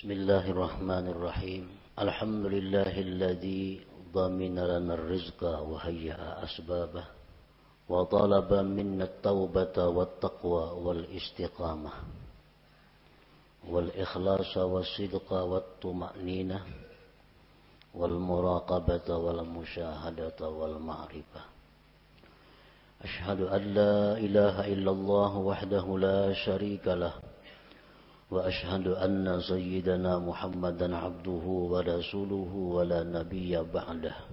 Bismillahirrahmanirrahim. Alhamdulillahilladzi dhamina lana ar-rizqa wa hayya'a asbabah wa talaba minna at-taubata wat-taqwa wal-istiqamah wal-ikhlasa was-sidqa wat-tuma'ninah wal-muraqabata wal-musyahadata wal-ma'rifah. Ashhadu an la ilaha illallah wahdahu la syarika lah wa ashhadu anna sayyidana Muhammadan abduhu wa rasuluhu wa la nabiyya ba'dah.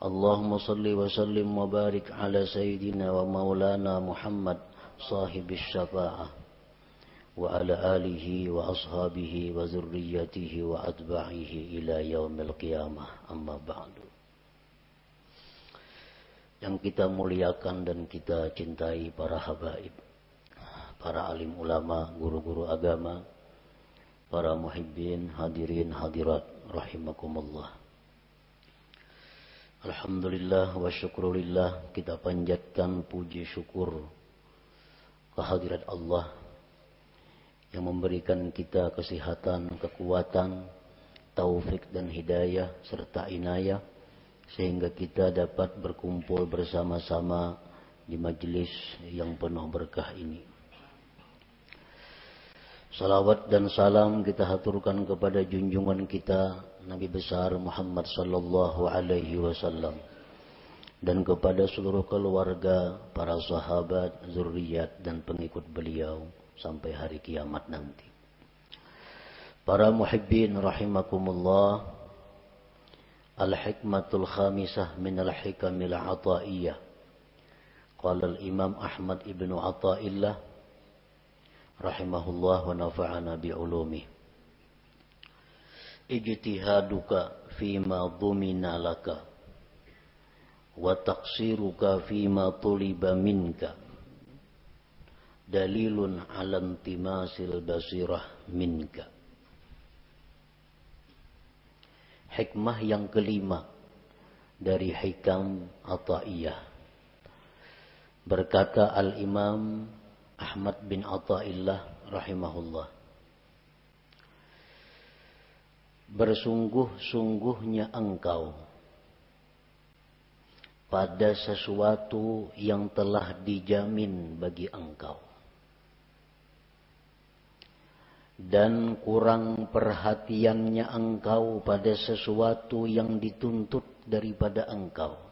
Allahumma salli wa sallim wa barik ala sayyidina wa maulana Muhammad sahibis syafa'ah wa ala alihi wa ashabihi wa zurriyyatihi wa atba'ihi ila yaumil qiyamah, amma ba'du. Yang kita muliakan dan kita cintai para habaib, para alim ulama, guru-guru agama, para muhibbin, hadirin, hadirat, rahimakumullah. Alhamdulillah wa syukrulillah, kita panjatkan puji syukur kehadirat Allah yang memberikan kita kesehatan, kekuatan, taufik dan hidayah serta inayah sehingga kita dapat berkumpul bersama-sama di majelis yang penuh berkah ini. Salawat dan salam kita haturkan kepada junjungan kita Nabi besar Muhammad sallallahu alaihi wasallam dan kepada seluruh keluarga, para sahabat, zuriat dan pengikut beliau sampai hari kiamat nanti. Para muhibbin rahimakumullah, al-hikmatul khamisah min al-hikamil ataiyah. Qala al-Imam Ahmad ibnu Athaillah rahimahullah wa nafa'ana bi'ulumih. Ijtihaduka fima dhumina laka wa taqsiruka fima tuliba minka dalilun ala intimasil basirah minka. Hikmah yang kelima dari hikam Athaiyah. Berkata Al-Imam Ahmad bin Athaillah rahimahullah, bersungguh-sungguhnya engkau pada sesuatu yang telah dijamin bagi engkau, dan kurang perhatiannya engkau pada sesuatu yang dituntut daripada engkau.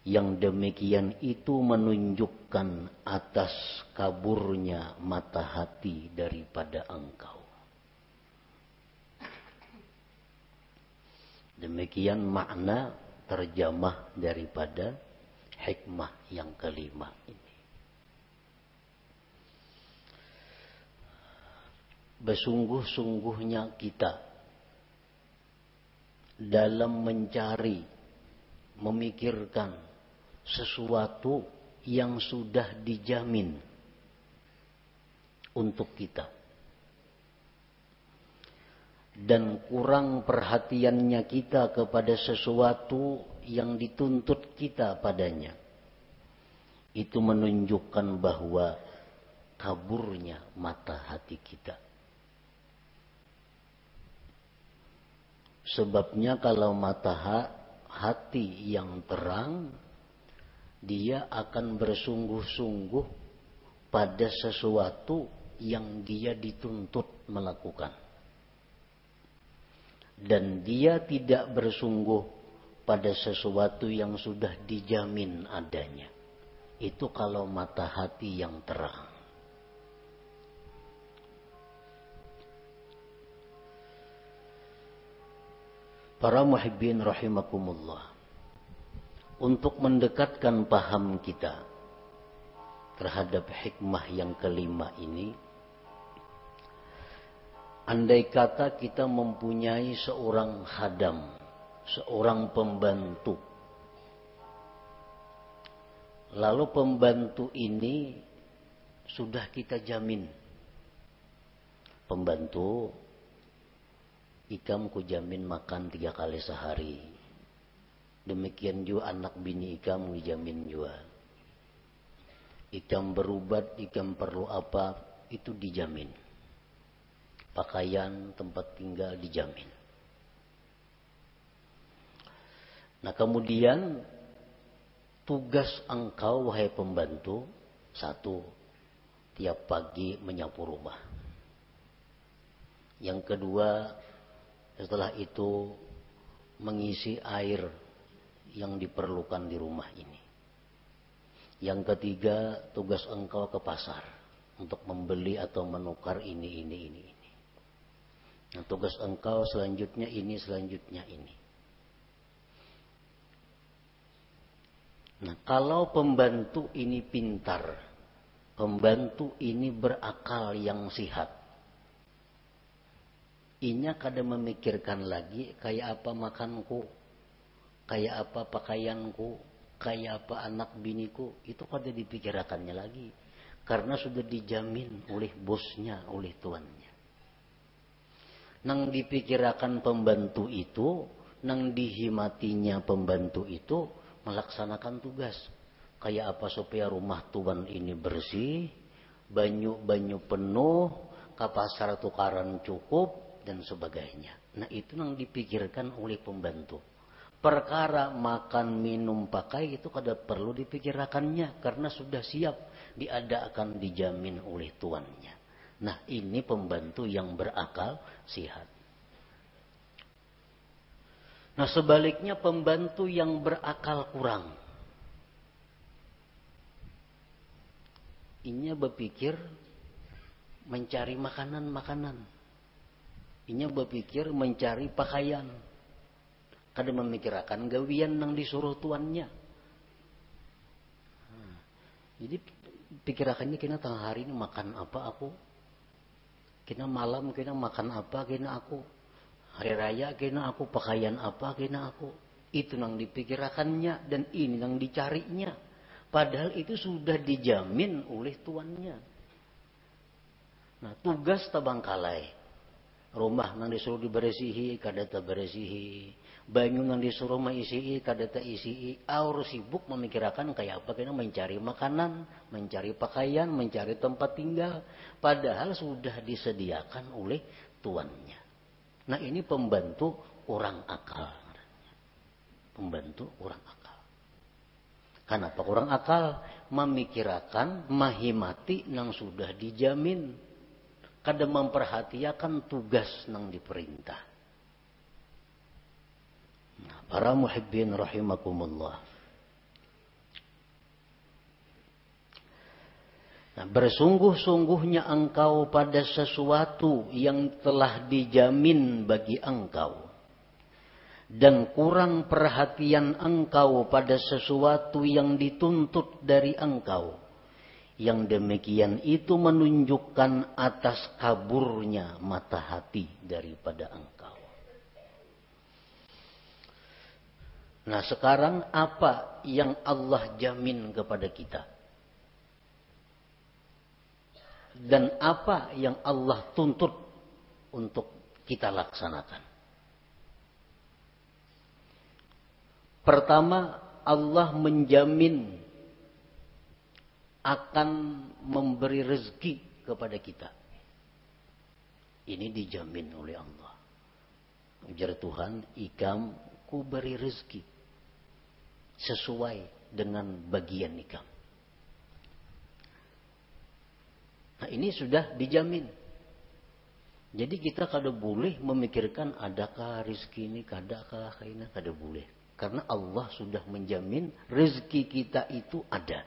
Yang demikian itu menunjukkan atas kaburnya mata hati daripada engkau. Demikian makna terjemah daripada hikmah yang kelima ini. Bersungguh-sungguhnya kita dalam mencari, memikirkan sesuatu yang sudah dijamin untuk kita, dan kurang perhatiannya kita kepada sesuatu yang dituntut kita padanya, itu menunjukkan bahwa kaburnya mata hati kita. Sebabnya kalau mata hati yang terang, dia akan bersungguh-sungguh pada sesuatu yang dia dituntut melakukan. Dan dia tidak bersungguh pada sesuatu yang sudah dijamin adanya. Itu kalau mata hati yang terang. Para muhibbin rahimakumullah, untuk mendekatkan paham kita terhadap hikmah yang kelima ini, andai kata kita mempunyai seorang khadam, seorang pembantu, lalu pembantu ini sudah kita jamin, pembantu ikam ku jamin makan 3 kali sehari. Demikian juga anak bini ikam dijamin juga. Ikam berubat, ikam perlu apa, itu dijamin. pakaian, tempat tinggal dijamin. Nah kemudian tugas engkau wahai pembantu, satu, tiap pagi menyapu rumah. Yang kedua, setelah itu mengisi air yang diperlukan di rumah ini. Yang ketiga, tugas engkau ke pasar untuk membeli atau menukar ini. Nah, tugas engkau selanjutnya ini. Nah, kalau pembantu ini pintar, pembantu ini berakal yang sihat, inya kada memikirkan lagi kayak apa makanku, kayak apa pakaianku, kayak apa anak biniku, itu kada dipikirkannya lagi. Karena sudah dijamin oleh bosnya, oleh tuannya. Nang dipikirkan pembantu itu, nang dihimatinya pembantu itu, melaksanakan tugas. Kayak apa supaya rumah tuan ini bersih, banyu penuh, ke pasar tukaran cukup, dan sebagainya. Nah itu yang dipikirkan oleh pembantu. Perkara makan, minum, pakai itu kada perlu dipikirkannya. Karena sudah siap diadakan, dijamin oleh tuannya. Nah ini pembantu yang berakal sihat. Nah sebaliknya pembantu yang berakal kurang, inya berpikir mencari makanan, inya berpikir mencari pakaian, kada memikirkan gawian yang disuruh tuannya. Jadi pikirakannya kena tengah hari ini makan apa aku, kena malam kena makan apa kena aku, hari raya kena aku pakaian apa kena aku. Itu yang dipikirkannya dan ini yang dicarinya. Padahal itu sudah dijamin oleh tuannya. Nah tugas tabangkalai. Rumah nang disuruh diberesihi kada ta beresihi. Banyu nang disuruh maisihi kada ta isihi. Aur sibuk memikirkan kayak apa kena mencari makanan, mencari pakaian, mencari tempat tinggal. Padahal sudah disediakan oleh tuannya. Nah ini pembantu orang akal. Pembantu orang akal. Kenapa kurang akal? Memikirkan, mahimati nang sudah dijamin. Kada memperhatikan tugas nang diperintah. Nah, para muhibbin rahimakumullah. Nah, bersungguh-sungguhnya engkau pada sesuatu yang telah dijamin bagi engkau. Dan kurang perhatian engkau pada sesuatu yang dituntut dari engkau. Yang demikian itu menunjukkan atas kaburnya mata hati daripada engkau. Nah sekarang apa yang Allah jamin kepada kita? Dan apa yang Allah tuntut untuk kita laksanakan? Pertama, Allah menjamin akan memberi rezeki kepada kita. Ini dijamin oleh Allah. Ujar Tuhan, ikam ku beri rezeki sesuai dengan bagian ikam. Nah ini sudah dijamin. Jadi kita kada boleh memikirkan adakah rezeki ini, kadakah kaina, kada boleh. Karena Allah sudah menjamin rezeki kita itu ada.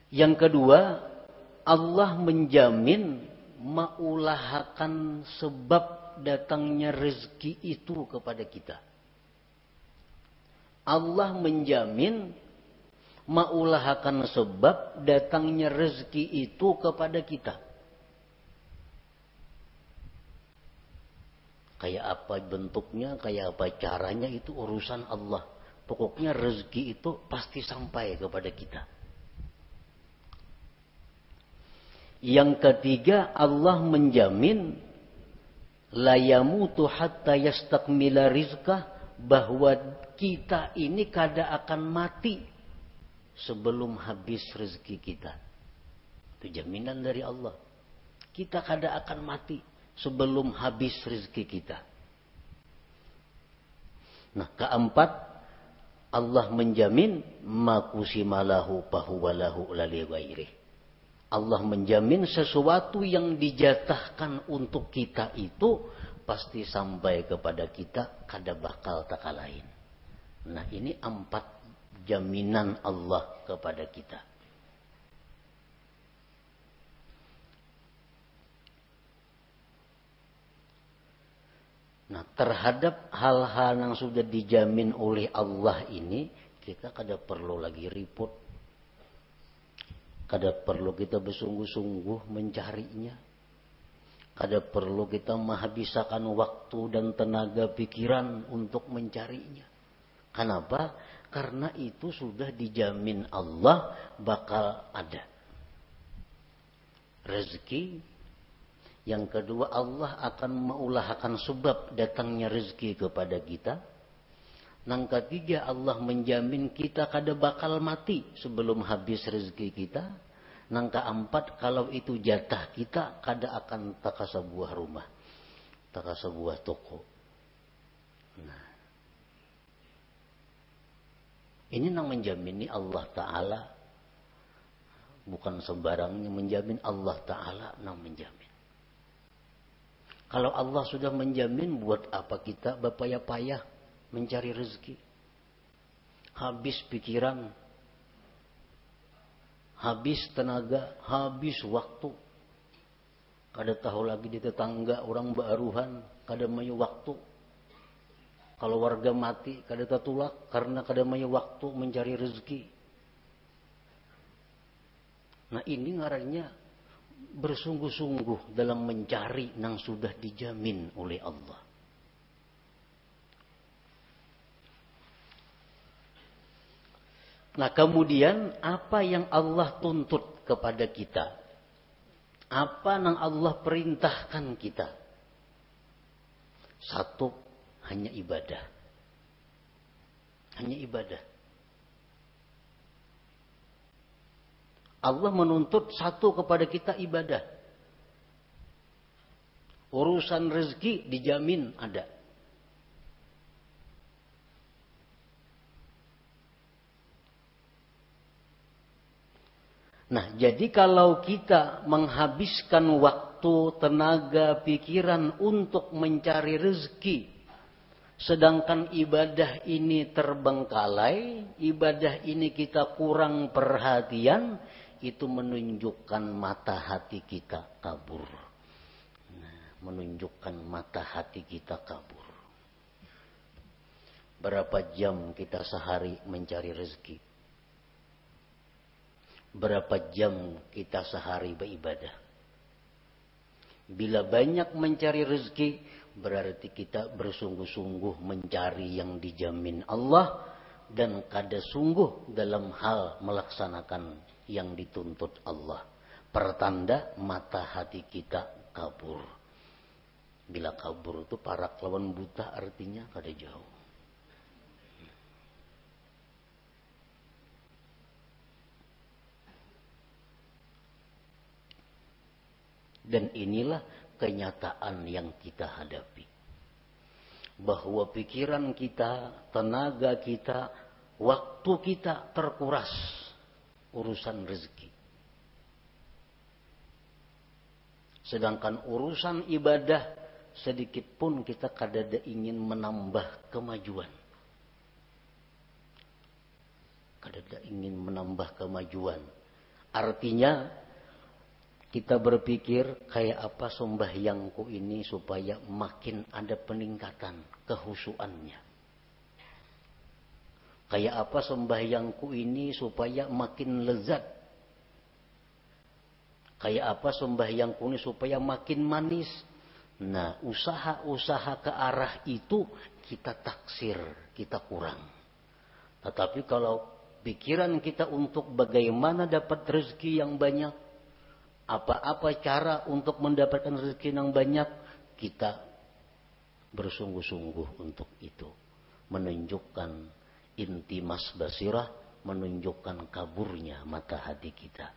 Yang kedua, Allah menjamin maulahakan sebab datangnya rezeki itu kepada kita. Allah menjamin maulahakan sebab datangnya rezeki itu kepada kita. Kayak apa bentuknya, kayak apa caranya itu urusan Allah. Pokoknya rezeki itu pasti sampai kepada kita. Yang ketiga, Allah menjamin la yamutu hatta yastakmila rizqah, bahwa kita ini kada akan mati sebelum habis rezeki kita. Itu jaminan dari Allah. kita kada akan mati sebelum habis rezeki kita. Nah, keempat, Allah menjamin makusimalahu pahuwalahu lali ghairih. Allah menjamin sesuatu yang dijatahkan untuk kita itu pasti sampai kepada kita, kada bakal tak lain. Nah, ini 4 jaminan Allah kepada kita. Nah, terhadap hal-hal yang sudah dijamin oleh Allah ini, kita kada perlu lagi ribut. Kada perlu kita bersungguh-sungguh mencarinya. Kada perlu kita menghabiskan waktu dan tenaga pikiran untuk mencarinya. Kenapa? Karena itu sudah dijamin Allah bakal ada. Rezeki. Yang kedua, Allah akan mengulahkan sebab datangnya rezeki kepada kita. Yang ketiga, Allah menjamin kita kada bakal mati sebelum habis rezeki kita. Yang keempat, kalau itu jatah kita, kada akan tak sebuah rumah, tak sebuah toko. Nah, ini yang menjamin ini Allah Ta'ala. Bukan sembarangnya menjamin, Allah Ta'ala yang menjamin. Kalau Allah sudah menjamin, buat apa kita berpayah-payah mencari rezeki? Habis pikiran, habis tenaga, habis waktu. Kada tahu lagi di tetangga orang baruhan, kada mayu waktu. Kalau warga mati, kada tatulak karena kada mayu waktu mencari rezeki. Nah, ini ngarannya bersungguh-sungguh dalam mencari yang sudah dijamin oleh Allah. Nah, kemudian apa yang Allah tuntut kepada kita? Apa yang Allah perintahkan kita? Satu, hanya ibadah. Hanya ibadah. Allah menuntut satu kepada kita, ibadah. Urusan rezeki dijamin ada. Nah, jadi kalau kita menghabiskan waktu, tenaga, pikiran untuk mencari rezeki, sedangkan ibadah ini terbengkalai, ibadah ini kita kurang perhatian, itu menunjukkan mata hati kita kabur. Nah, menunjukkan mata hati kita kabur. Berapa jam kita sehari mencari rezeki? Berapa jam kita sehari beribadah? Bila banyak mencari rezeki, berarti kita bersungguh-sungguh mencari yang dijamin Allah dan kada sungguh dalam hal melaksanakan yang dituntut Allah. Pertanda mata hati kita kabur. Bila kabur itu para kelawan buta, artinya kada jauh. Dan inilah kenyataan yang kita hadapi. Bahwa pikiran kita, tenaga kita, waktu kita terkuras urusan rezeki. Sedangkan urusan ibadah sedikit pun kita kadada ingin menambah kemajuan. Kadada ingin menambah kemajuan. Artinya kita berpikir kayak apa sembahyangku ini supaya makin ada peningkatan kehusuannya. Kayak apa sembahyangku ini supaya makin lezat. Kayak apa sembahyangku ini supaya makin manis. Nah, usaha-usaha ke arah itu kita taksir, kita kurang. Tetapi kalau pikiran kita untuk bagaimana dapat rezeki yang banyak, apa-apa cara untuk mendapatkan rezeki yang banyak, kita bersungguh-sungguh untuk itu. Menunjukkan intimas basirah, menunjukkan kaburnya mata hati kita.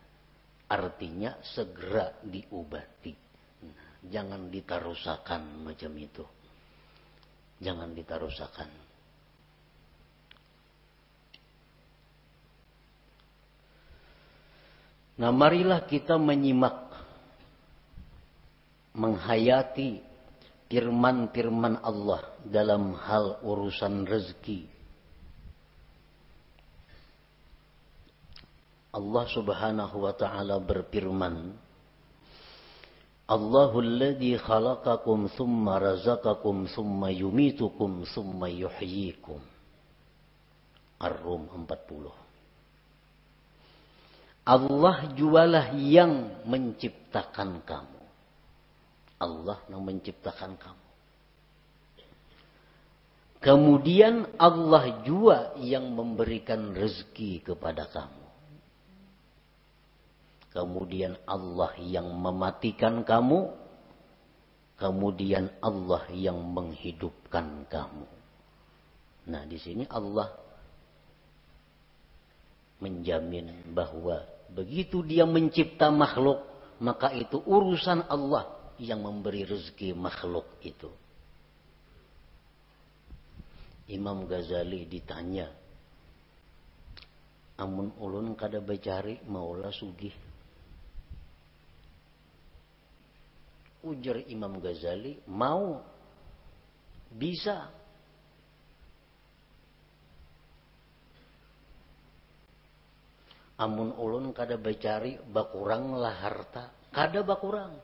Artinya segera diobati. Jangan ditarusakan macam itu. Jangan ditarusakan. Nah, marilah kita menyimak, menghayati firman-firman Allah dalam hal urusan rezeki. Allah Subhanahu wa taala berfirman, Allahul ladzi khalaqakum tsumma razaqakum tsumma yumitukum tsumma yuhyikum. Ar-Rum 40. Allah jualah yang menciptakan kamu. Allah yang menciptakan kamu. Kemudian Allah jua yang memberikan rezeki kepada kamu. Kemudian Allah yang mematikan kamu. Kemudian Allah yang menghidupkan kamu. Nah, di sini Allah menjamin bahwa begitu dia mencipta makhluk, maka itu urusan Allah yang memberi rezeki makhluk itu. Imam Ghazali ditanya, amun ulun kada bacari maulah sugih. Ujar Imam Ghazali, mau, bisa. Amun ulun kada bacari bakurang lah harta, kada bakurang.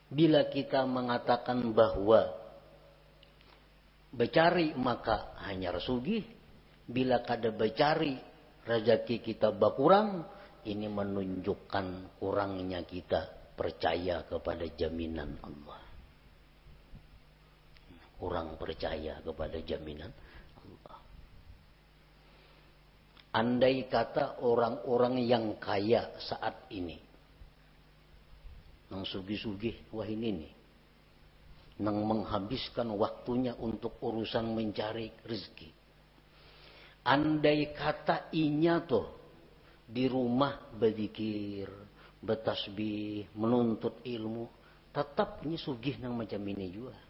Bila kita mengatakan bahwa bacari maka hanya sugih, bila kada bacari rezeki kita bakurang, ini menunjukkan kurangnya kita percaya kepada jaminan Allah. Kurang percaya kepada jaminan Allah. Andai kata orang-orang yang kaya saat ini, nang sugih-sugih, wah ini nih, nang menghabiskan waktunya untuk urusan mencari rezeki. Andai kata inya tuh di rumah berzikir, bertasbih, menuntut ilmu, tetap ini sugih nang macam ini juga.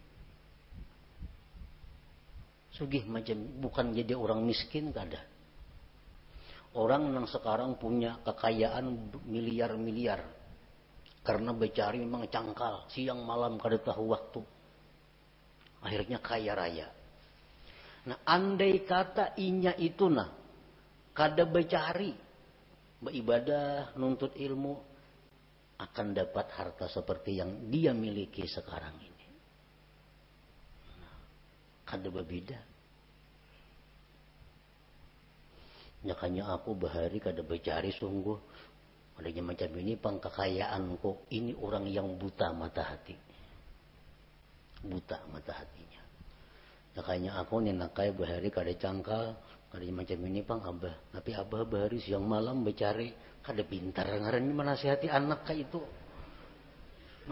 Sugih macam, bukan jadi orang miskin kada. Orang yang sekarang punya kekayaan miliar-miliar karena becari memang cangkal, siang malam kada tahu waktu. Akhirnya kaya raya. Nah, andai kata inya itu nah kada becari, beribadah, nuntut ilmu, akan dapat harta seperti yang dia miliki sekarang ini. Nah, kada berbeda. Makanya aku bahari kada becari sungguh. Adanya macam ini pangkekayaanku. Ini orang yang buta mata hati. Buta mata hatinya. Makanya aku ninakai bahari kada cangkal. Adanya macam ini pang abah. Tapi abah bahari siang malam becari. Kada pintar. Ngaran menasihati anak kayak itu.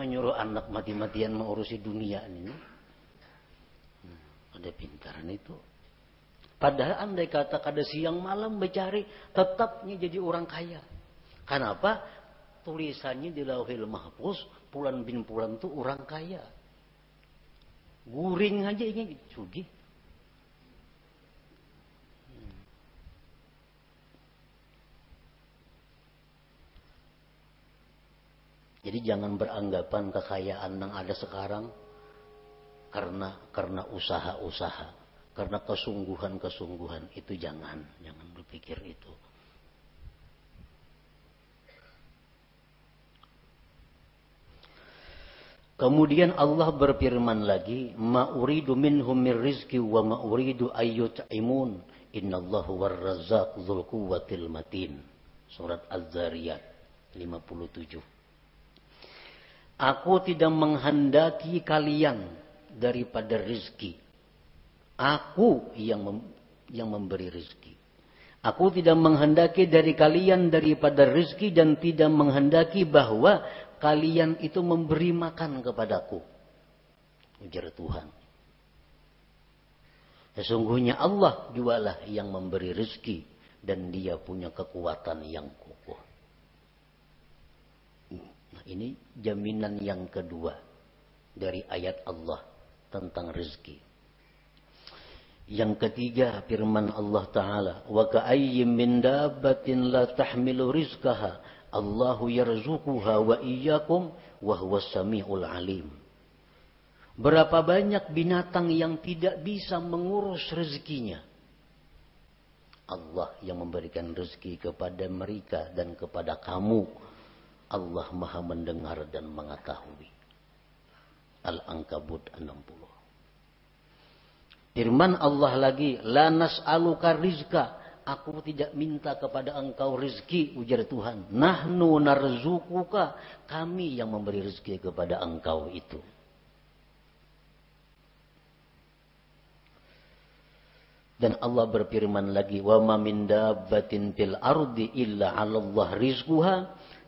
Menyuruh anak mati-matian mengurusi dunia ini. Kada pintaran itu. Padahal andai kata kada siang malam becari, tetapnya jadi orang kaya. Kenapa? Tulisannya di Lauhil Mahfuz, Pulan bin Pulan itu orang kaya. Guring aja ini sugih. Jadi jangan beranggapan kekayaan yang ada sekarang karena usaha-usaha. Karena kesungguhan-kesungguhan itu jangan berpikir itu. Kemudian Allah berfirman lagi, ma uridu minhum min rizqi wa ma uridu ayyut'imun, innallahu war-razzaq dzul quwwatil matin. Surat Az-Zariyat 57. Aku tidak menghendaki kalian daripada rizki. Aku yang memberi rezeki. Aku tidak menghendaki dari kalian daripada rezeki dan tidak menghendaki bahwa kalian itu memberi makan kepadaku. Ujar Tuhan. Sesungguhnya Allah jualah yang memberi rezeki dan dia punya kekuatan yang kokoh. Nah, Nah, ini jaminan yang kedua dari ayat Allah tentang rezeki. Yang ketiga firman Allah Ta'ala, wa ka'ayyim min dabbatin la tahmilu rizqaha Allahu yarzuquha wa iyyakum wa huwas samiul alim. Berapa banyak binatang yang tidak bisa mengurus rezekinya. Allah yang memberikan rezeki kepada mereka dan kepada kamu. Allah Maha mendengar dan mengetahui. Al-Ankabut 60. Firman Allah lagi, la nas'aluka rizqa. Aku tidak minta kepada engkau rezeki, ujar Tuhan. Nahnu narzukuka. Kami yang memberi rezeki kepada engkau itu. Dan Allah berfirman lagi, wa ma min dabbatin fil ardi illa 'alallah rizquha.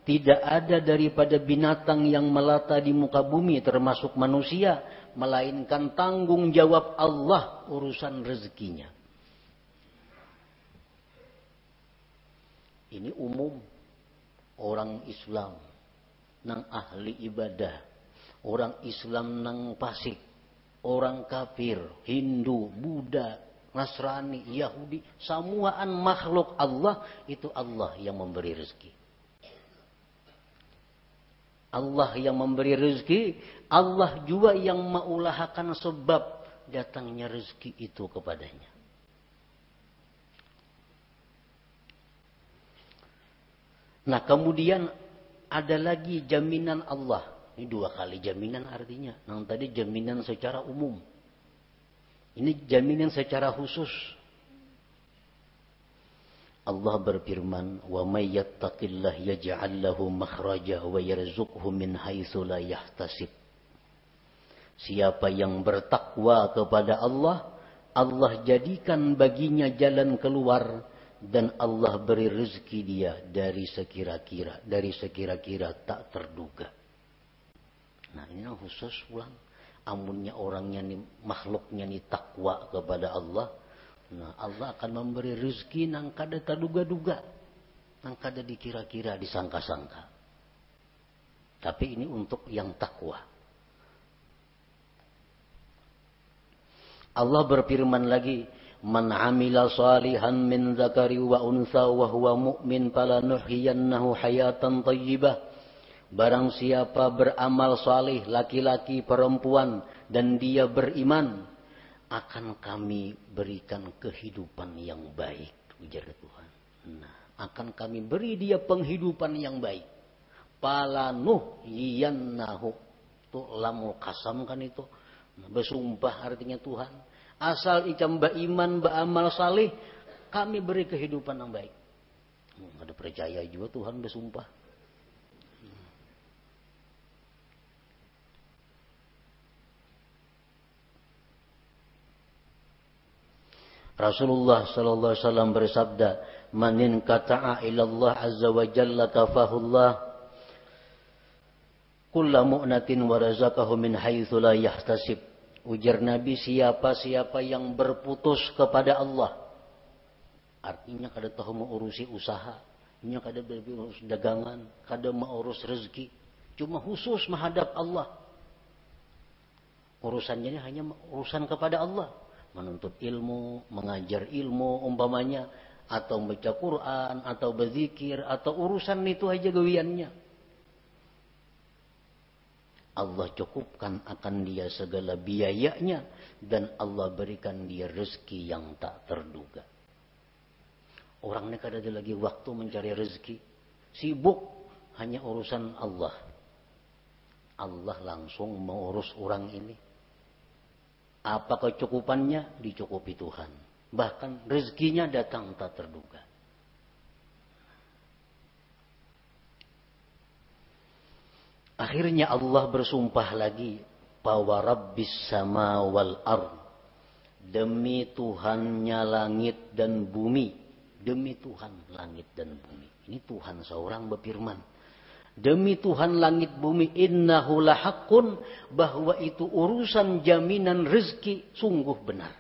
Tidak ada daripada binatang yang melata di muka bumi termasuk manusia, melainkan tanggung jawab Allah urusan rezekinya. Ini umum orang Islam nang ahli ibadah, orang Islam nang fasik, orang kafir, Hindu, Buddha, Nasrani, Yahudi, semuaan makhluk Allah itu Allah yang memberi rezeki. Allah yang memberi rezeki, Allah juga yang mengulahakan sebab datangnya rezeki itu kepadanya. Nah, kemudian ada lagi jaminan Allah. Ini 2 kali jaminan artinya. Yang tadi jaminan secara umum. Ini jaminan secara khusus. Allah berfirman, "Wa may yattaqillah yaj'al lahu makhraja wa yarzuqhu min haitsu la yahtasib." Siapa yang bertakwa kepada Allah, Allah jadikan baginya jalan keluar dan Allah beri rezeki dia dari sekira-kira tak terduga. Nah, ini khusus pulang. Amunnya orangnya nih, makhluknya nih takwa kepada Allah. Nah, Allah akan memberi rezeki nang kada terduga-duga, nang kada dikira-kira, disangka-sangka. Tapi ini untuk yang takwa. Allah berfirman lagi, "Man 'amila shalihan min dzakari wa untha wa huwa mu'min falanuhyiyannahu hayatan thayyibah." Barang siapa beramal salih, laki-laki perempuan, dan dia beriman, akan kami berikan kehidupan yang baik, ujar Tuhan. Nah, akan kami beri dia penghidupan yang baik. Falanuhyiyannahu, itu lamul qasam kan itu. Bersumpah artinya Tuhan. Asal icam beriman, beramal salih, kami beri kehidupan yang baik. Ada percaya juga Tuhan bersumpah. Rasulullah sallallahu alaihi wasallam bersabda, "Man qata'a ila Allah azza wa jalla kafahullah kullu mu'natin wa razaqahu min haitsu la yahtasib." Ujar Nabi, siapa yang berputus kepada Allah, artinya kada tahu mengurusi usaha, nya kada berurus dagangan, kada mengurus rezeki, cuma khusus menghadap Allah. Urusannya hanya urusan kepada Allah. Menuntut ilmu, mengajar ilmu umpamanya, atau baca Quran, atau berzikir, atau urusan itu aja gawiannya. Allah cukupkan akan dia segala biayanya, dan Allah berikan dia rezeki yang tak terduga. Orangnya kada ada lagi waktu mencari rezeki, sibuk hanya urusan Allah. Allah langsung mengurus orang ini. Apa kecukupannya? Dicukupi Tuhan. Bahkan rezekinya datang tak terduga. Akhirnya Allah bersumpah lagi, "Wa rabbis sama wal ard." Demi Tuhannya langit dan bumi. Demi Tuhan langit dan bumi. Ini Tuhan seorang berfirman. Demi Tuhan langit bumi, innahu lahaqqun, bahwa itu urusan jaminan rezeki sungguh benar.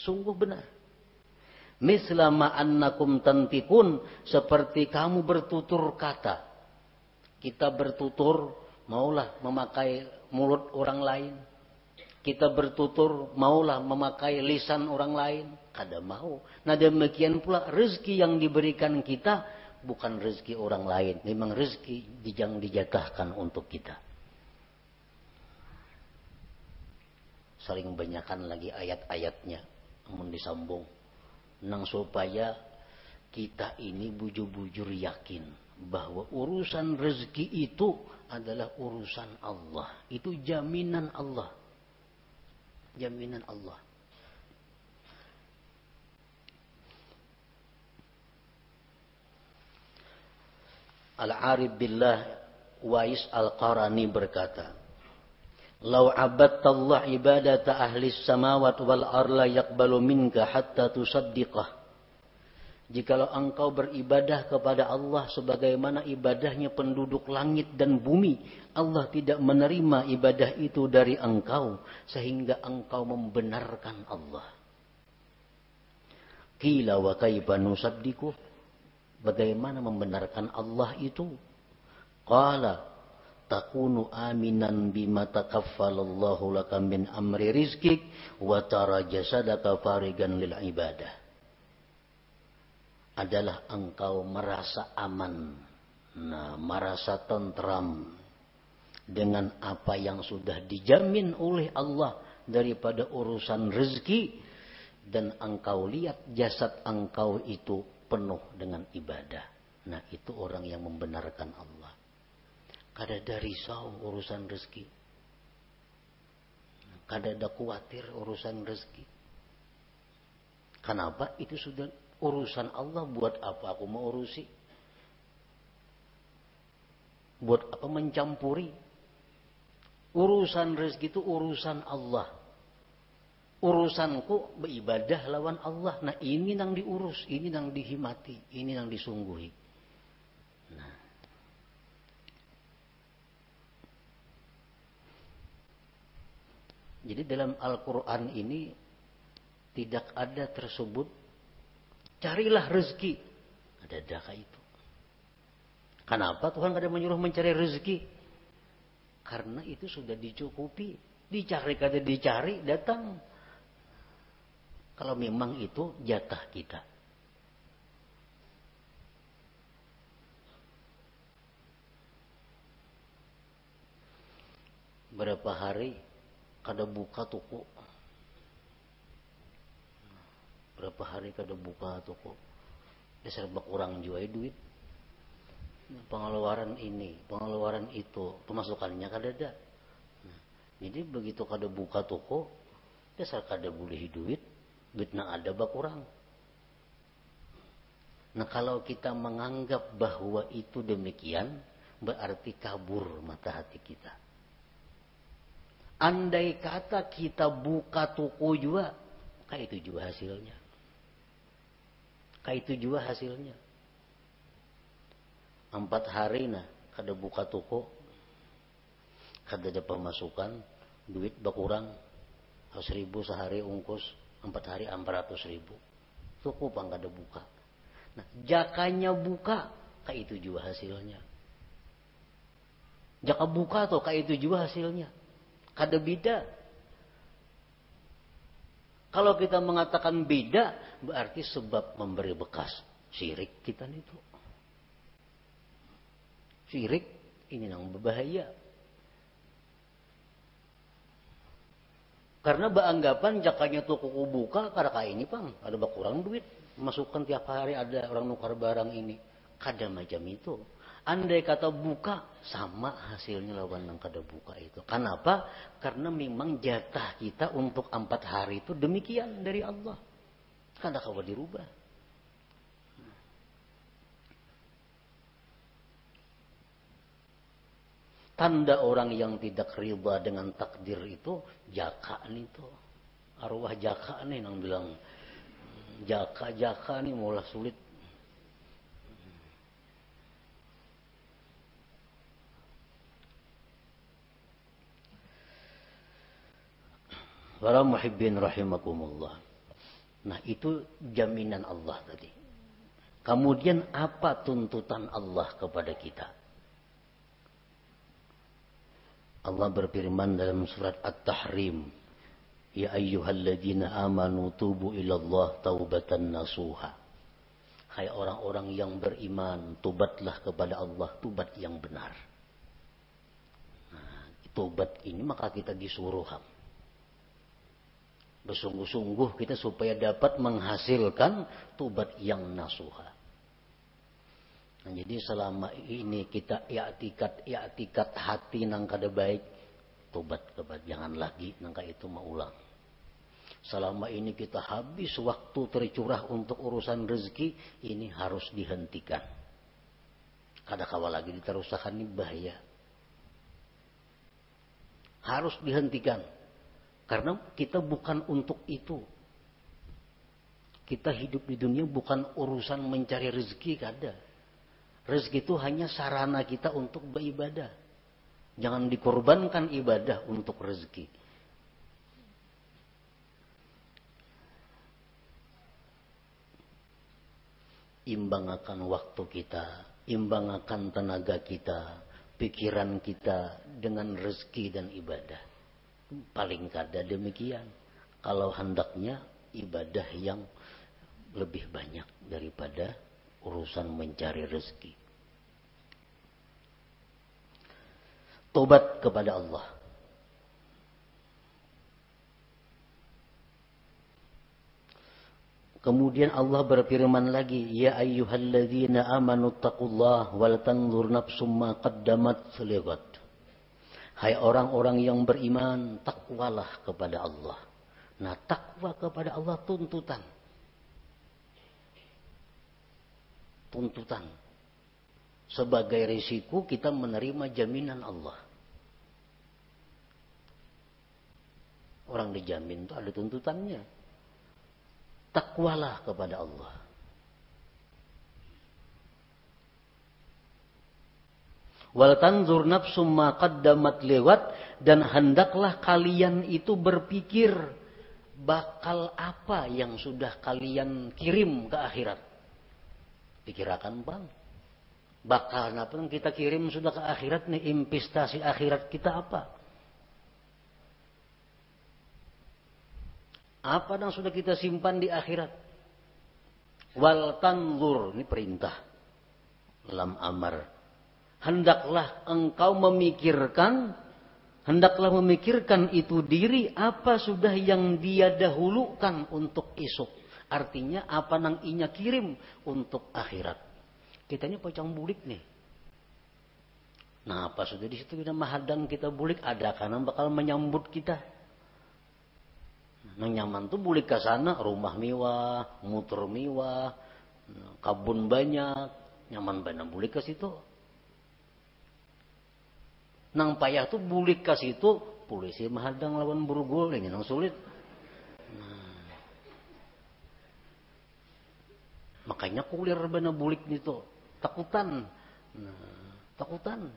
Sungguh benar. Mislama annakum tantikun, seperti kamu bertutur kata. Kita bertutur, maulah memakai mulut orang lain. Kita bertutur, maulah memakai lisan orang lain. Kada mau. Nah demikian pula rezeki yang diberikan kita bukan rezeki orang lain. Memang rezeki yang dijatahkan untuk kita. Saling banyakkan lagi ayat-ayatnya. Namun disambung. Nang supaya kita ini bujur-bujur yakin bahwa urusan rezeki itu adalah urusan Allah. Itu jaminan Allah. Jaminan Allah. Al-Arif Billah Wais Al-Qarani berkata, "Lau abadtallah ibadata ahli samawat wal arla yaqbalu minka hatta tusaddiqah." Jikalau engkau beribadah kepada Allah sebagaimana ibadahnya penduduk langit dan bumi, Allah tidak menerima ibadah itu dari engkau sehingga engkau membenarkan Allah. Qila wa kaifa nusaddiqu? Bagaimana membenarkan Allah itu? Qala takunu aminan bima takaffalallahu laka min amri rizqik wa tara jasadaka farigan lil ibadah. Adalah engkau merasa aman, merasa tentram dengan apa yang sudah dijamin oleh Allah daripada urusan rezeki, dan engkau lihat jasad engkau itu penuh dengan ibadah. Nah itu orang yang membenarkan Allah. Kada ada risau urusan rezeki, kada ada khawatir urusan rezeki. Kenapa? Itu sudah urusan Allah. Buat apa aku mau urusi? Buat apa mencampuri? Urusan rezeki itu urusan Allah. Urusanku beribadah lawan Allah. Nah ini nang diurus, ini nang dihimati, ini nang disungguhi. Nah, jadi dalam Al-Quran ini tidak ada tersebut carilah rezeki. Ada daka itu. Kenapa Tuhan kada menyuruh mencari rezeki? Karena itu sudah dicukupi. Dicari kada dicari, datang. Kalau memang itu jatah kita. Berapa hari kada buka toko. Berapa hari kada buka toko. Dasar berkurang juga duit. Pengeluaran ini, pengeluaran itu, pemasukannya kada ada. Nah, jadi begitu kada buka toko, dasar kada boleh duit, duitnya ada berkurang. Nah kalau kita menganggap bahwa itu demikian, berarti kabur mata hati kita. Andai kata kita buka toko juga, kayak itu juga hasilnya. Kayak itu juga hasilnya. 4 hari kada buka toko, kada ada pemasukan, duit berkurang, 1.000 sehari ungkus, 4 hari 400.000. Toko pang kada buka. Nah, jakanya buka, kayak itu juga hasilnya. Jaka buka tuh kayak itu juga hasilnya. Kada beda. Kalau kita mengatakan beda, berarti sebab memberi bekas. Syirik kita itu. Syirik ini yang berbahaya. Karena beranggapan jakanya toko buka, karena kayak ini pang, ada berkurang duit. Masukkan tiap hari ada orang nukar barang ini. Kada macam itu. Andai kata buka, sama hasilnya lawan yang kada buka itu. Kenapa? Karena memang jatah kita untuk 4 hari itu demikian dari Allah. Kada kawa dirubah. Tanda orang yang tidak riba dengan takdir itu, jaka nih tuh. Arwah jaka nih yang bilang, jaka nih mulai sulit. Para muhibbin rahimakumullah. Nah itu jaminan Allah tadi. Kemudian apa tuntutan Allah kepada kita? Allah berfirman dalam surat At-Tahrim, ya ayyuhalladzina amanu tubu ilallah taubatan nasuha. Hai orang-orang yang beriman, tobatlah kepada Allah, tobat yang benar. Nah, tobat ini maka kita disuruh bersungguh-sungguh kita supaya dapat menghasilkan tobat yang nasuha. Nah, jadi selama ini kita i'tikat hati nang kada baik, tobat kebat jangan lagi nangka itu maulang. Selama ini kita habis waktu tercurah untuk urusan rezeki, ini harus dihentikan. Kada kawal lagi diterusakan ini bahaya. Harus dihentikan. Karena kita bukan untuk itu. Kita hidup di dunia bukan urusan mencari rezeki, kada. Rezeki itu hanya sarana kita untuk beribadah. Jangan dikorbankan ibadah untuk rezeki. Imbangkan waktu kita, imbangkan tenaga kita, pikiran kita dengan rezeki dan ibadah. Paling kada demikian. Kalau hendaknya ibadah yang lebih banyak daripada urusan mencari rezeki. Tobat kepada Allah. Kemudian Allah berfirman lagi, ya ayyuhalladzina amanu taqullaha wal tanzur nafsum ma qaddamat lighad. Hai orang-orang yang beriman, takwalah kepada Allah. Nah, takwa kepada Allah tuntutan. Tuntutan. Sebagai risiko kita menerima jaminan Allah. Orang dijamin itu ada tuntutannya. Takwalah kepada Allah. Wal tanzur nafsum ma qaddamat liwat, dan hendaklah kalian itu berpikir bakal apa yang sudah kalian kirim ke akhirat. Pikirakan bang. Bakal apa yang kita kirim sudah ke akhirat nih, investasi akhirat kita apa? Apa yang sudah kita simpan di akhirat? Wal tanzur, ini perintah. Lam amar. Hendaklah engkau memikirkan, itu diri apa sudah yang dia dahulukan untuk esok. Artinya apa nang inya kirim untuk akhirat. Kita ini pocong bulik nih. Nah, apa sudah di situ kita mahadang kita bulik, ada kanan bakal menyambut kita. Nang nyaman tuh bulik ke sana, rumah mewah, motor mewah, kabun banyak, nyaman banget bulik ke situ. Nang payah tuh bulik ke situ, polisi mahadang lawan burugul, ini nang sulit. Nah, makanya kulir bener bulik gitu, takutan. Nah, takutan.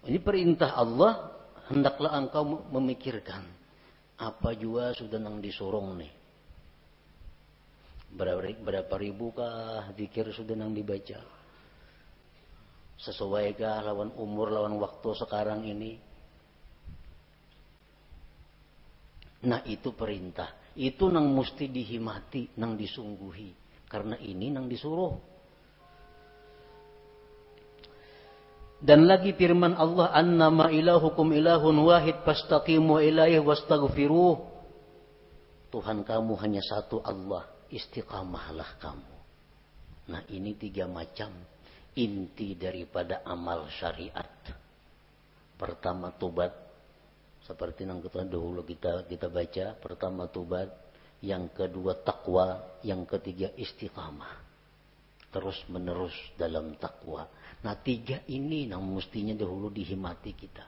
Ini perintah Allah, hendaklah engkau memikirkan. Apa juga sudah nang disorong nih. Berapa ribu kah zikir sudah nang dibaca. Sesuaikah lawan umur, lawan waktu sekarang ini. Nah itu perintah. Itu nang mesti dihimati, nang disungguhi. Karena ini nang disuruh. Dan lagi firman Allah, annama ilahukum ilahun wahid fastaqimu ilaihi wastaghfiruh. Tuhan kamu hanya satu Allah, istiqamahlah kamu. Nah, ini 3 macam inti daripada amal syariat. Pertama tobat, seperti yang dahulu kita baca. Pertama tobat, yang kedua takwa, yang ketiga istiqamah. Terus menerus dalam takwa. Nah 3 ini yang mestinya dahulu dihimati kita.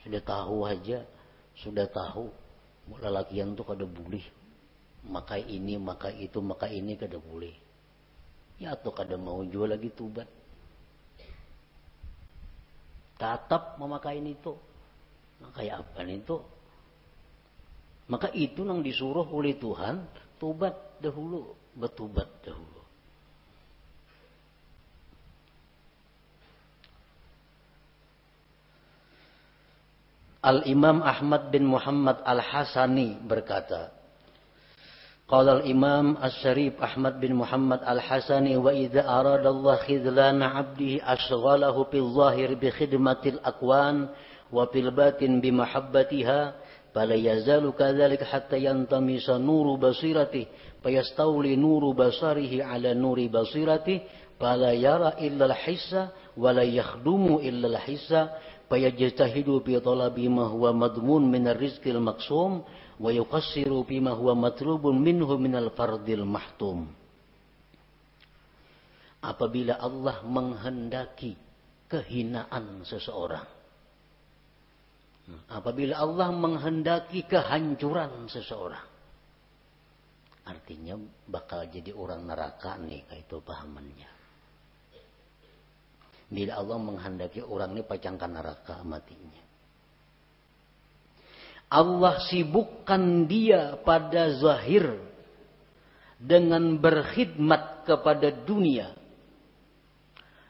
Sudah tahu aja, sudah tahu lelakian tuh kada boleh. Maka ini, maka itu, maka ini kada boleh. Ya atau kada mau jual lagi tobat. Tetap memakai itu. Nah, kayak apa itu? Maka itu yang disuruh oleh Tuhan, tobat dahulu, bertobat dahulu. Al-Imam Ahmad bin Muhammad Al-Hasani berkata, qala al-Imam Asy-Syarif Ahmad bin Muhammad Al-Hasani, wa idza arada Allah khidlana 'abdihi ashghalahu fil zahir bi khidmatil akwan wa fil batin bi mahabbatiha fala yazalu kadzalika hatta yantamisa nuru basiratihi fayastawli nuru basarihi 'ala nuri basiratihi fala yara illa al-hissa wa la yakhdumu illa al-hissa fayajtahidu fi talabi ma huwa madmun min ar-rizqil maqsum wa yuqassiru bima huwa matlubun minhu minal fardil mahtum. Apabila Allah menghendaki kehinaan seseorang, apabila Allah menghendaki kehancuran seseorang, artinya bakal jadi orang neraka nih, kayak itu pahamannya. Bila Allah menghendaki orang ini pacangkan neraka matinya. Allah sibukkan dia pada zahir dengan berkhidmat kepada dunia.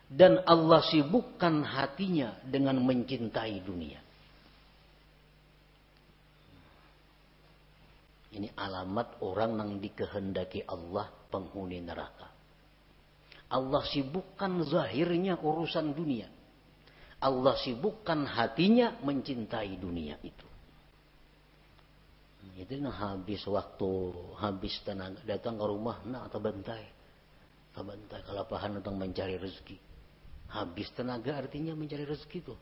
Dan Allah sibukkan hatinya dengan mencintai dunia. Ini alamat orang yang dikehendaki Allah penghuni neraka. Allah sibukkan zahirnya urusan dunia. Allah sibukkan hatinya mencintai dunia itu. Itu habis waktu, habis tenaga, datang ke rumah, atau bantai. Bantai kalapahan datang mencari rezeki. Habis tenaga artinya mencari rezeki itu.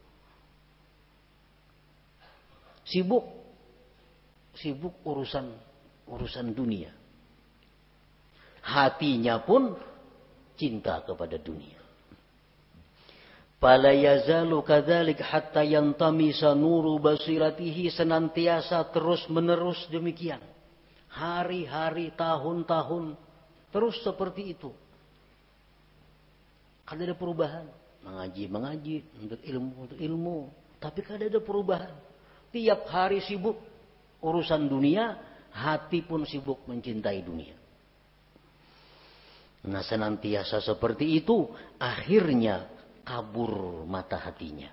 Sibuk urusan dunia. Hatinya pun cinta kepada dunia. Fala yazalu kadzalik hatta yantamisa nuru basiratihi, senantiasa terus menerus demikian. Hari-hari, tahun-tahun terus seperti itu. Kada ada perubahan. Mengaji, untuk ilmu, tapi kada ada perubahan. Tiap hari sibuk urusan dunia, hati pun sibuk mencintai dunia. Nah, senantiasa seperti itu, akhirnya kabur mata hatinya.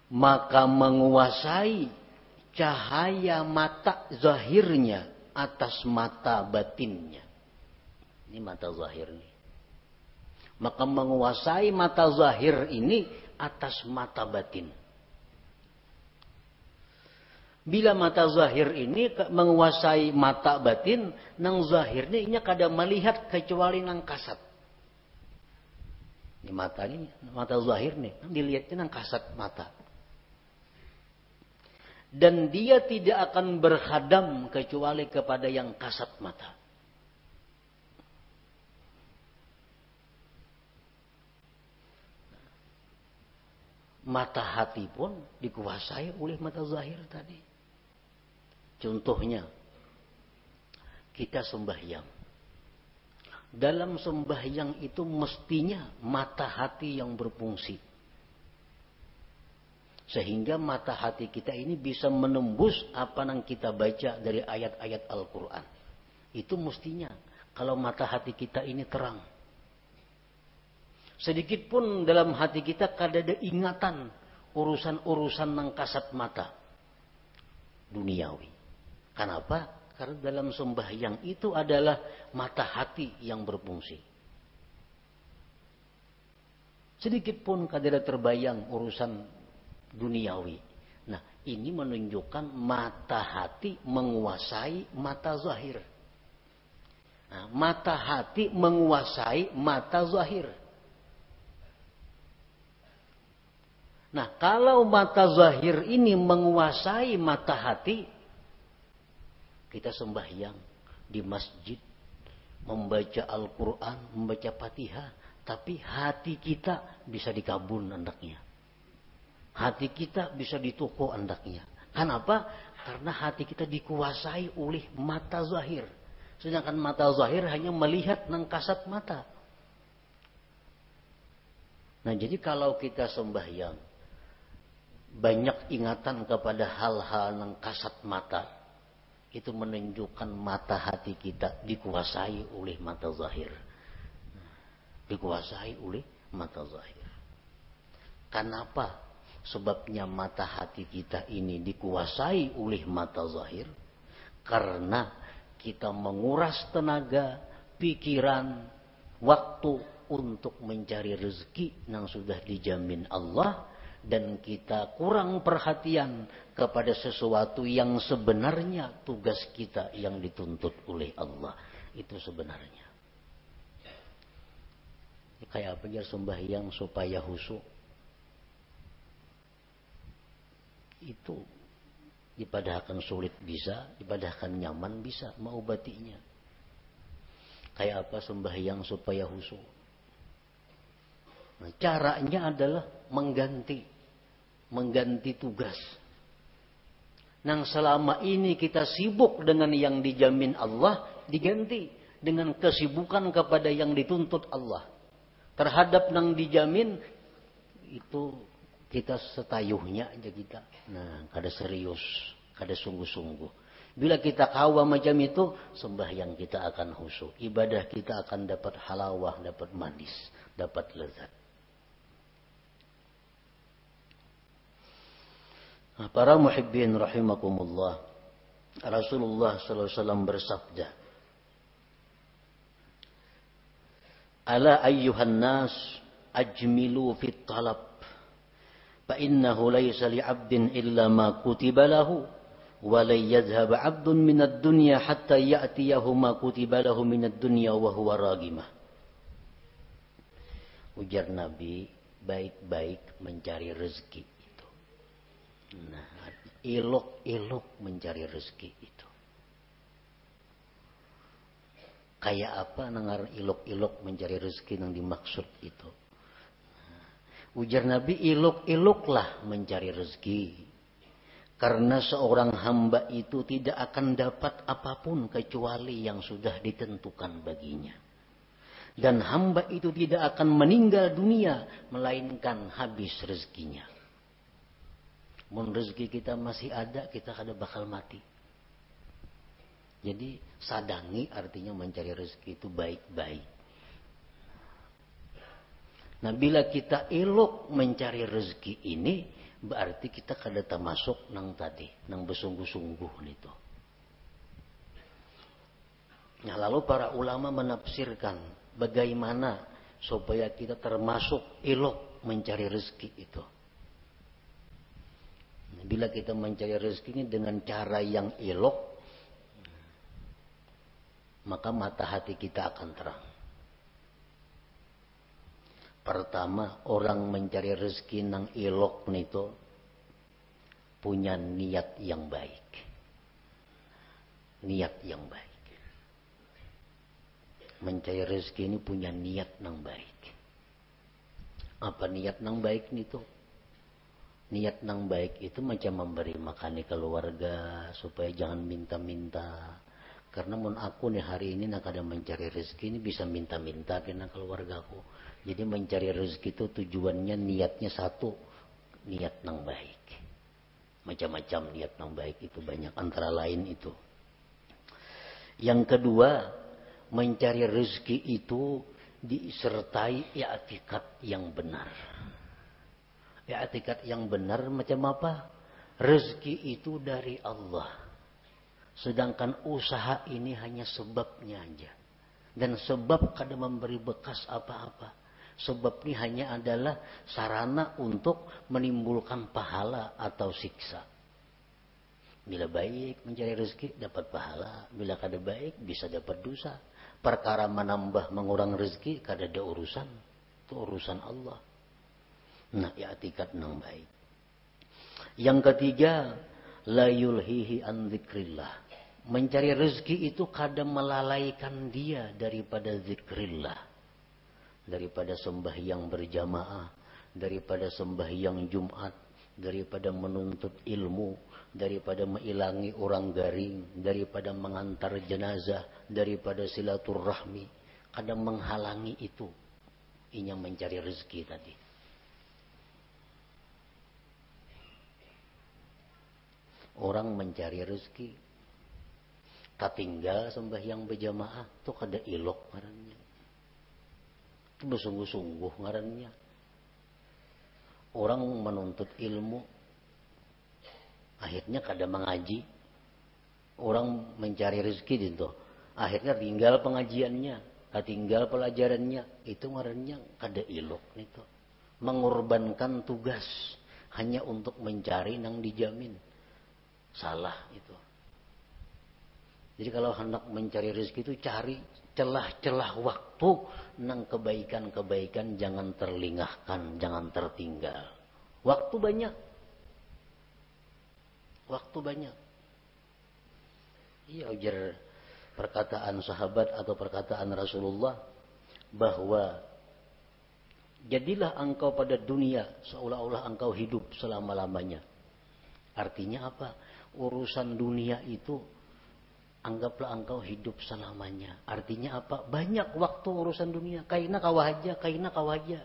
Maka menguasai cahaya mata zahirnya atas mata batinnya. Ini mata zahir nih. Maka menguasai mata zahir ini atas mata batin. Bila mata zahir ini menguasai mata batin, nang zahir ini inya kada melihat kecuali nang kasat. Ini mata zahir nih, dilihatnya nang kasat mata. Dan dia tidak akan berkhadam kecuali kepada yang kasat mata. Mata hati pun dikuasai oleh mata zahir tadi. Contohnya, kita sembahyang. Dalam sembahyang itu mestinya mata hati yang berfungsi. Sehingga mata hati kita ini bisa menembus apa yang kita baca dari ayat-ayat Al-Quran. Itu mestinya kalau mata hati kita ini terang. Sedikit pun dalam hati kita kada ada ingatan urusan-urusan nang kasat mata duniawi. Kenapa? Karena dalam sembahyang itu adalah mata hati yang berfungsi. Sedikit pun kada terbayang urusan duniawi. Nah, ini menunjukkan mata hati menguasai mata zahir. Nah, mata hati menguasai mata zahir. Nah, kalau mata zahir ini menguasai mata hati, kita sembahyang di masjid, membaca Al-Quran, membaca Fatihah, tapi hati kita bisa di kabun andaknya. Hati kita bisa di toko andaknya. Kenapa? Karena hati kita dikuasai oleh mata zahir. Sedangkan mata zahir hanya melihat nang kasat mata. Nah, jadi kalau kita sembahyang, banyak ingatan kepada hal-hal nang kasat mata, itu menunjukkan mata hati kita dikuasai oleh mata zahir. Dikuasai oleh mata zahir. Kenapa? Sebabnya mata hati kita ini dikuasai oleh mata zahir. Karena kita menguras tenaga, pikiran, waktu untuk mencari rezeki yang sudah dijamin Allah. Dan kita kurang perhatian kepada sesuatu yang sebenarnya tugas kita yang dituntut oleh Allah. Itu sebenarnya. Kayak apa ya sembahyang supaya khusyuk. Itu dipadahkan sulit bisa, dipadahkan nyaman bisa, mengobatinya. Kayak apa sembahyang supaya khusyuk. Nah, caranya adalah mengganti tugas. Yang selama ini kita sibuk dengan yang dijamin Allah, diganti dengan kesibukan kepada yang dituntut Allah. Terhadap yang dijamin, itu kita setayuhnya aja kita. Nah, kada serius, kada sungguh-sungguh. Bila kita kawa macam itu, sembahyang kita akan khusyuk. Ibadah kita akan dapat halawah, dapat manis, dapat lezat. Nah, para muhibbin rahimakumullah, Rasulullah SAW bersabda, Ala ayyuhan nas ajmilu fit talab, fa innahu laysa li'abdin illa ma kutiba lahu, wa la yadhhab 'abdun minad dunya hatta ya'tiyahu ma kutiba lahu minad dunya wa huwa ragimah. Ujar Nabi, baik-baik mencari rezeki. Nah, ilok-ilok mencari rezeki itu. Kayak apa nangar ilok-ilok mencari rezeki yang dimaksud itu? Ujar Nabi, ilok-iloklah mencari rezeki. Karena seorang hamba itu tidak akan dapat apapun kecuali yang sudah ditentukan baginya. Dan hamba itu tidak akan meninggal dunia melainkan habis rezekinya. Mun rezeki kita masih ada, kita kada bakal mati. Jadi sadangi artinya mencari rezeki itu baik-baik. Nah, bila kita elok mencari rezeki ini, berarti kita kada termasuk nang tadi, nang bersungguh-sungguh itu. Nah, lalu para ulama menafsirkan bagaimana supaya kita termasuk elok mencari rezeki itu. Bila kita mencari rezeki ini dengan cara yang elok, maka mata hati kita akan terang. Pertama, orang mencari rezeki nang elok nito punya niat yang baik. Niat yang baik. Mencari rezeki ini punya niat nang baik. Apa niat nang baik nito? Niat nang baik itu macam memberi makan keluarga supaya jangan minta-minta. Karena mun aku nih hari ini nak ada mencari rezeki ini bisa minta-minta kena keluargaku. Jadi mencari rezeki itu tujuannya niatnya satu, niat nang baik. Macam-macam niat nang baik itu banyak, antara lain itu. Yang kedua, mencari rezeki itu disertai i'tikad yang benar. I'tikad yang benar macam apa? Rezeki itu dari Allah. Sedangkan usaha ini hanya sebabnya aja. Dan sebab kada memberi bekas apa-apa. Sebab ini hanya adalah sarana untuk menimbulkan pahala atau siksa. Bila baik mencari rezeki dapat pahala. Bila kada baik bisa dapat dosa. Perkara menambah mengurang rezeki kada ada urusan. Itu urusan Allah. Nah, i'tikad nang baik. Yang ketiga, la yulhihi an dzikrillah. Mencari rezeki itu kadang melalaikan dia daripada zikrillah. Daripada sembahyang berjamaah, daripada sembahyang Jumat, daripada menuntut ilmu, daripada mengilangi orang garing, daripada mengantar jenazah, daripada silaturahmi. Kadang menghalangi itu. Inya mencari rezeki tadi. Orang mencari rezeki, tak tinggal sembahyang berjamaah, itu kada ilok ngarannya. Itu bersungguh-sungguh ngarannya. Orang menuntut ilmu, akhirnya kada mengaji. Orang mencari rezeki itu, akhirnya tinggal pengajiannya, tinggal pelajarannya. Itu ngarannya kada ilok itu. Mengorbankan tugas hanya untuk mencari nang dijamin. Salah itu. Jadi kalau hendak mencari rezeki itu cari celah-celah waktu nang kebaikan-kebaikan, jangan terlingahkan, jangan tertinggal. Waktu banyak. Waktu banyak. Iya, ujar perkataan sahabat atau perkataan Rasulullah bahwa jadilah engkau pada dunia seolah-olah engkau hidup selama-lamanya. Artinya apa? Urusan dunia itu anggaplah engkau hidup selamanya. Artinya apa? Banyak waktu urusan dunia. Kaina kawahaja, kaina kawahaja.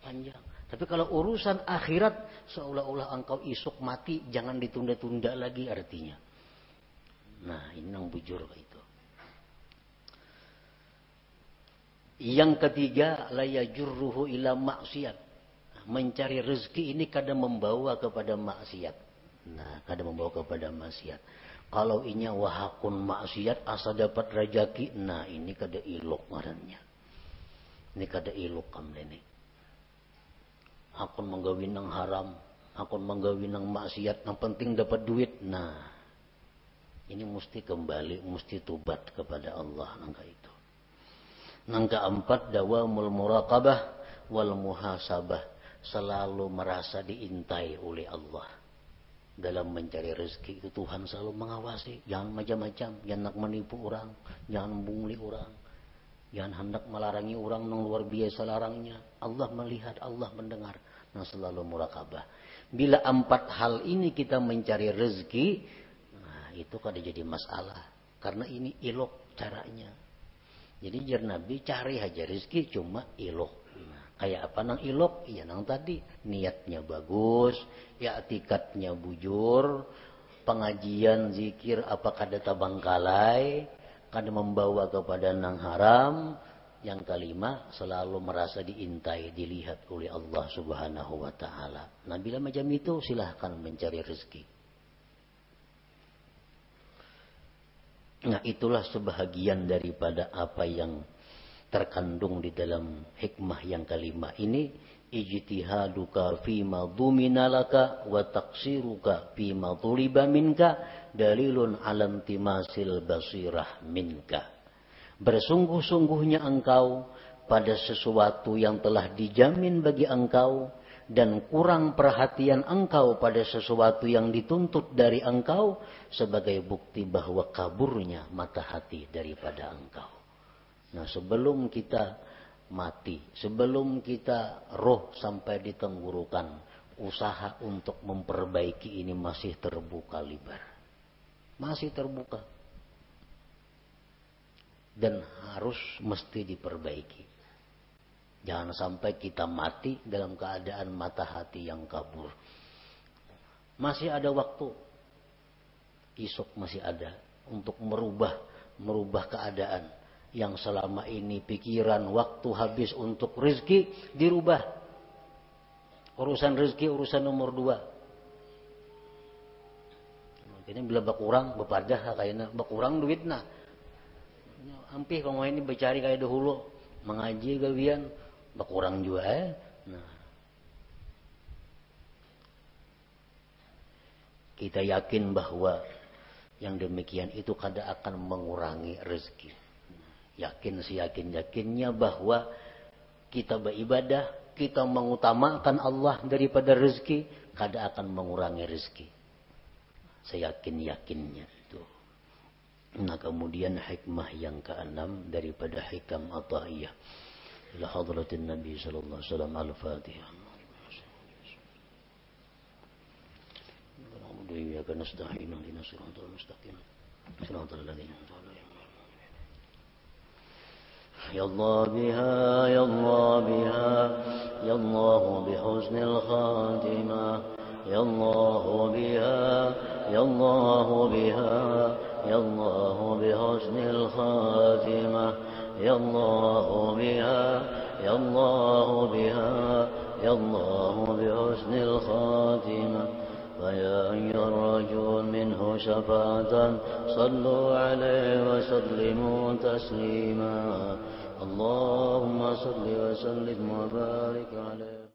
Panjang. Tapi kalau urusan akhirat seolah-olah engkau isuk mati, jangan ditunda-tunda lagi artinya. Nah, ini yang bujur itu. Yang ketiga, la yajurruhu ila maksiat. Mencari rezeki ini kadang membawa kepada maksiat. Nah, kadang membawa kepada maksiat. Kalau inya wahakun maksiat asa dapat rejeki, nah ini kada ilok ngarannya. Ini kada ilok kamlene. Akun menggawi nang haram, akun menggawi nang maksiat, yang penting dapat duit. Nah, ini mesti kembali, mesti tobat kepada Allah nangka itu. Nangka keempat, dawamul muraqabah wal muhasabah, selalu merasa diintai oleh Allah. Dalam mencari rezeki itu Tuhan selalu mengawasi. Jangan macam-macam, jangan nak menipu orang, jangan membungli orang, jangan hendak melarangi orang yang luar biasa larangnya. Allah melihat, Allah mendengar. Nah, selalu muraqabah. Bila 4 hal ini kita mencari rezeki, nah itu kada jadi masalah. Karena ini ilok caranya. Jadi jar Nabi cari aja rezeki cuma ilok. Nah, kayak apa nang ilok? Iya nang tadi niatnya bagus, i'tikadnya bujur, pengajian zikir apa kada tabangkalai, kada membawa kepada nang haram. Yang kelima, selalu merasa diintai, dilihat oleh Allah Subhanahu wa taala. Nah, bila macam itu silahkan mencari rezeki. Nah, itulah sebahagian daripada apa yang terkandung di dalam hikmah yang kelima ini. Ijtihaduka fima dhumina laka wa taqsiruka fima tuliba minka dalilun alam timasil basirah minka. Bersungguh-sungguhnya engkau pada sesuatu yang telah dijamin bagi engkau, dan kurang perhatian engkau pada sesuatu yang dituntut dari engkau sebagai bukti bahwa kaburnya mata hati daripada engkau. Nah, sebelum kita mati, sebelum kita roh sampai di tenggorokan, usaha untuk memperbaiki ini masih terbuka lebar. Masih terbuka. Dan harus mesti diperbaiki. Jangan sampai kita mati dalam keadaan mata hati yang kabur. Masih ada waktu. Esok masih ada untuk merubah keadaan yang selama ini pikiran waktu habis untuk rezeki dirubah. Urusan rezeki urusan nomor 2. Ini bila berkurang bepadah kayaknya berkurang duitnya. Hampir kalau ini bercari kayak dahulu mengaji gawian berkurang juga Nah, kita yakin bahwa yang demikian itu kada akan mengurangi rezeki. Yakin seyakin-yakinnya bahwa kita beribadah, kita mengutamakan Allah daripada rezeki, kada akan mengurangi rezeki. Seyakin-yakinnya itu. Nah, kemudian hikmah yang ke-6 daripada hikam Athaiyah. Ila hadratin Nabi sallallahu alaihi wasallam al-Fatihah. Ya kana nasta'inu lina siratal mustaqim. Siratal ladzina an'amta 'alaihim. Ya Allah biha, ya Allah biha, ya Allah bi husnil khatimah. Ya Allah biha, ya Allah biha. يا الله بحسن الخاتمة يا الله بها يا الله بها يا الله بحسن الخاتمة فيا أيها الرجل منه شفاعة صلوا عليه وسلموا تسليما اللهم صل وسلم وبارك عليه